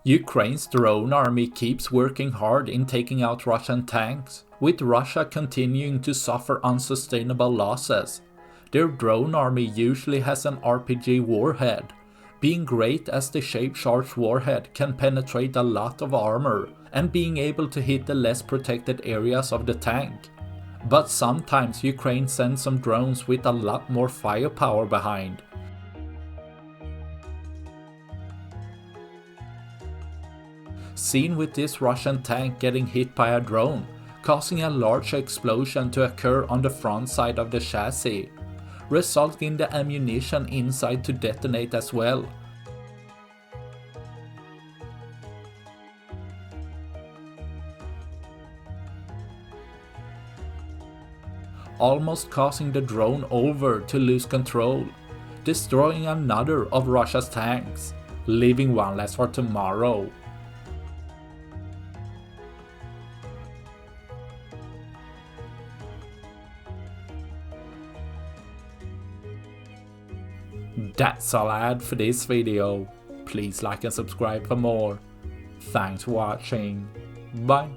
Ukraine's drone army keeps working hard in taking out Russian tanks, with Russia continuing to suffer unsustainable losses. Their drone army usually has an RPG warhead, being great as the shape-charged warhead can penetrate a lot of armor and being able to hit the less protected areas of the tank. But sometimes Ukraine sends some drones with a lot more firepower behind. Seen with this Russian tank getting hit by a drone, causing a large explosion to occur on the front side of the chassis, resulting in the ammunition inside to detonate as well. Almost causing the drone over to lose control, destroying another of Russia's tanks, leaving one less for tomorrow. That's all I had for this video. Please like and subscribe for more. Thanks for watching. Bye.